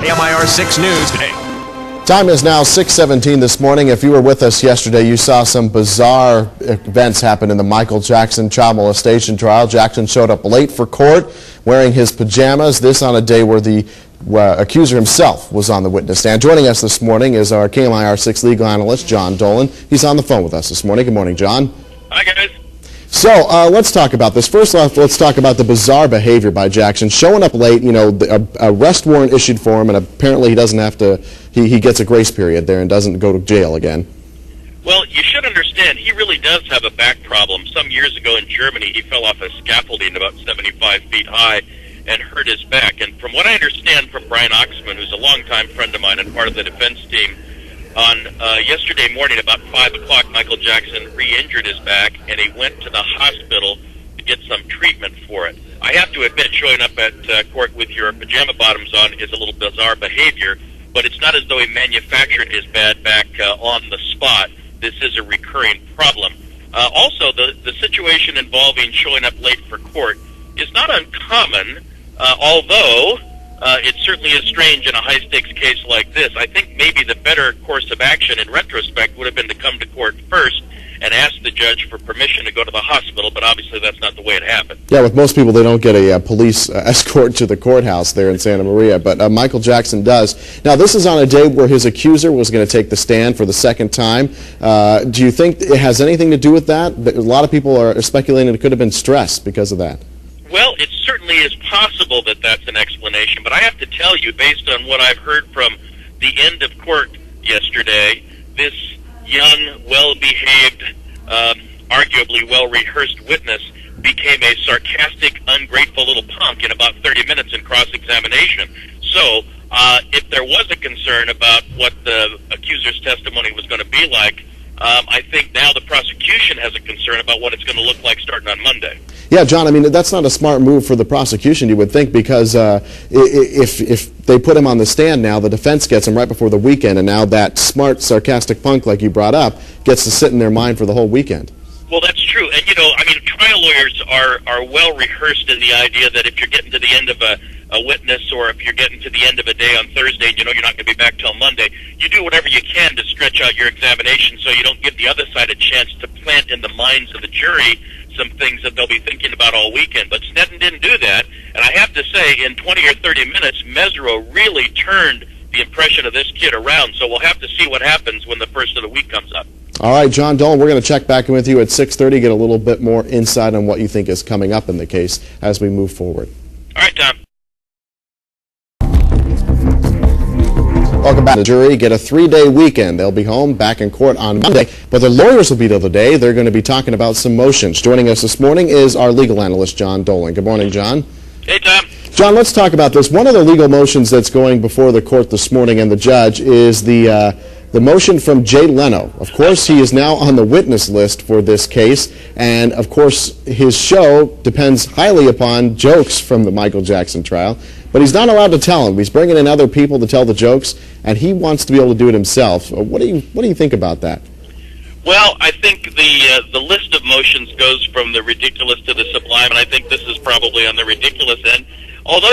KMIR 6 News today. Time is now 6:17 this morning. If you were with us yesterday, you saw some bizarre events happen in the Michael Jackson child molestation trial. Jackson showed up late for court wearing his pajamas, this on a day where the accuser himself was on the witness stand. Joining us this morning is our KMIR 6 legal analyst, John Dolan. He's on the phone with us this morning. Good morning, John. Hi, guys. So let's talk about this. First off, let's talk about the bizarre behavior by Jackson. Showing up late, a arrest warrant issued for him, and apparently he doesn't have to, he gets a grace period there and doesn't go to jail again. Well, you should understand, he really does have a back problem. Some years ago in Germany, he fell off a scaffolding about 75 feet high and hurt his back. And from what I understand from Brian Oxman, who's a longtime friend of mine and part of the defense team, on yesterday morning about 5 o'clock, Michael Jackson re-injured his back, and he went to the hospital to get some treatment for it. I have to admit, showing up at court with your pajama bottoms on is a little bizarre behavior, but it's not as though he manufactured his bad back on the spot. This is a recurring problem. Also, the situation involving showing up late for court is not uncommon, although it certainly is strange in a high-stakes case like this. I think maybe the better course of action in retrospect would have been to come to court first and ask the judge for permission to go to the hospital, but obviously that's not the way it happened. Yeah, with most people, they don't get a police escort to the courthouse there in Santa Maria, but Michael Jackson does. Now, this is on a day where his accuser was going to take the stand for the second time. Do you think it has anything to do with that? A lot of people are speculating it could have been stress because of that. Well, it certainly is possible that that's an explanation, but I have to tell you, based on what I've heard from the end of court yesterday, this young, well-behaved, arguably well-rehearsed witness became a sarcastic, ungrateful little punk in about 30 minutes in cross-examination. So, if there was a concern about what the accuser's testimony was going to be like, I think now the prosecution has a concern about what it's going to look like starting on Monday. Yeah, John, I mean, that's not a smart move for the prosecution, you would think, because if they put him on the stand now, the defense gets him right before the weekend, and now that smart, sarcastic punk, like you brought up, gets to sit in their mind for the whole weekend. Well, that's true. And, trial lawyers are well rehearsed in the idea that if you're getting to the end of a witness, or if you're getting to the end of a day on Thursday and you're not going to be back till Monday, you do whatever you can to stretch out your examination so you don't give the other side a chance to plant in the minds of the jury some things that they'll be thinking about all weekend. But Sneddon didn't do that, and I have to say, in 20 or 30 minutes, Mesereau really turned the impression of this kid around, so we'll have to see what happens when the first of the week comes up. All right, John Dolan, we're going to check back in with you at 6:30, get a little bit more insight on what you think is coming up in the case as we move forward. All right, Tom. Welcome back. The jury get a 3-day weekend. They'll be home, back in court on Monday, but the lawyers will be the other day. They're going to be talking about some motions. Joining us this morning is our legal analyst, John Dolan. Good morning, John. Hey, Tom. John, let's talk about this. One of the legal motions that's going before the court this morning and the judge is the motion from Jay Leno. Of course, he is now on the witness list for this case, and of course, his show depends highly upon jokes from the Michael Jackson trial, but he's not allowed to tell them. He's bringing in other people to tell the jokes, and he wants to be able to do it himself. What do you think about that? Well, I think the list of motions goes from the ridiculous to the sublime, and I think this is probably on the ridiculous end. Although,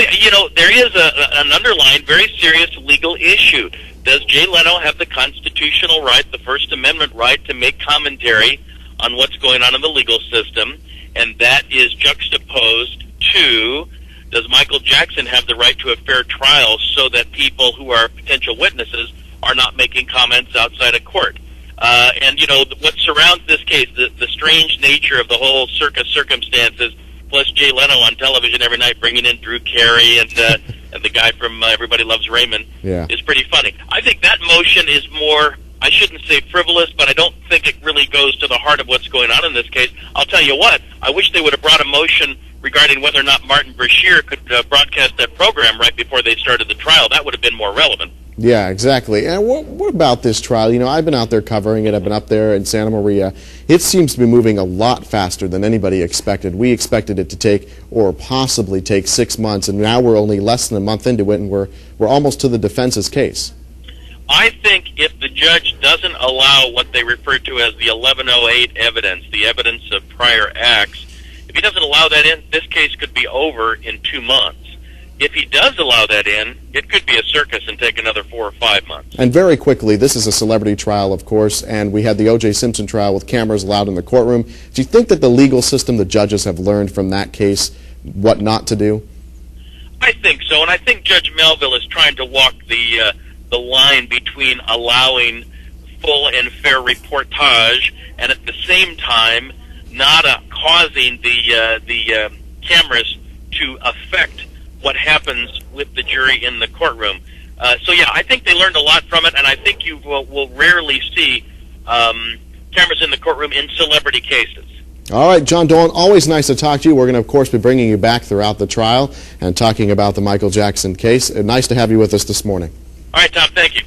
there is an underlying, very serious legal issue. Does Jay Leno have the constitutional right, the First Amendment right, to make commentary on what's going on in the legal system? And that is juxtaposed to, does Michael Jackson have the right to a fair trial so that people who are potential witnesses are not making comments outside of court? And, what surrounds this case, the strange nature of the whole circumstances, plus Jay Leno on television every night bringing in Drew Carey and the guy from Everybody Loves Raymond, is pretty funny. I think that motion is more, I shouldn't say frivolous, but I don't think it really goes to the heart of what's going on in this case. I'll tell you what, I wish they would have brought a motion regarding whether or not Martin Brashear could broadcast that program right before they started the trial. That would have been more relevant. Yeah, exactly. And what about this trial? I've been out there covering it. I've been up there in Santa Maria. It seems to be moving a lot faster than anybody expected. We expected it to take, or possibly take, 6 months, and now we're only less than a month into it, and we're almost to the defense's case. I think if the judge doesn't allow what they refer to as the 1108 evidence, the evidence of prior acts, if he doesn't allow that in, this case could be over in 2 months. if he does allow that in, it could be a circus and take another 4 or 5 months. And very quickly, this is a celebrity trial, of course, and we had the O.J. Simpson trial with cameras allowed in the courtroom. Do you think that the legal system, the judges have learned from that case what not to do? I think so, and I think Judge Melville is trying to walk the line between allowing full and fair reportage and at the same time not causing the cameras to affect what happens with the jury in the courtroom. So yeah, I think they learned a lot from it, and I think you will rarely see cameras in the courtroom in celebrity cases. All right, John Dolan, always nice to talk to you. We're going to, of course, be bringing you back throughout the trial and talking about the Michael Jackson case. Nice to have you with us this morning. All right, Tom, thank you.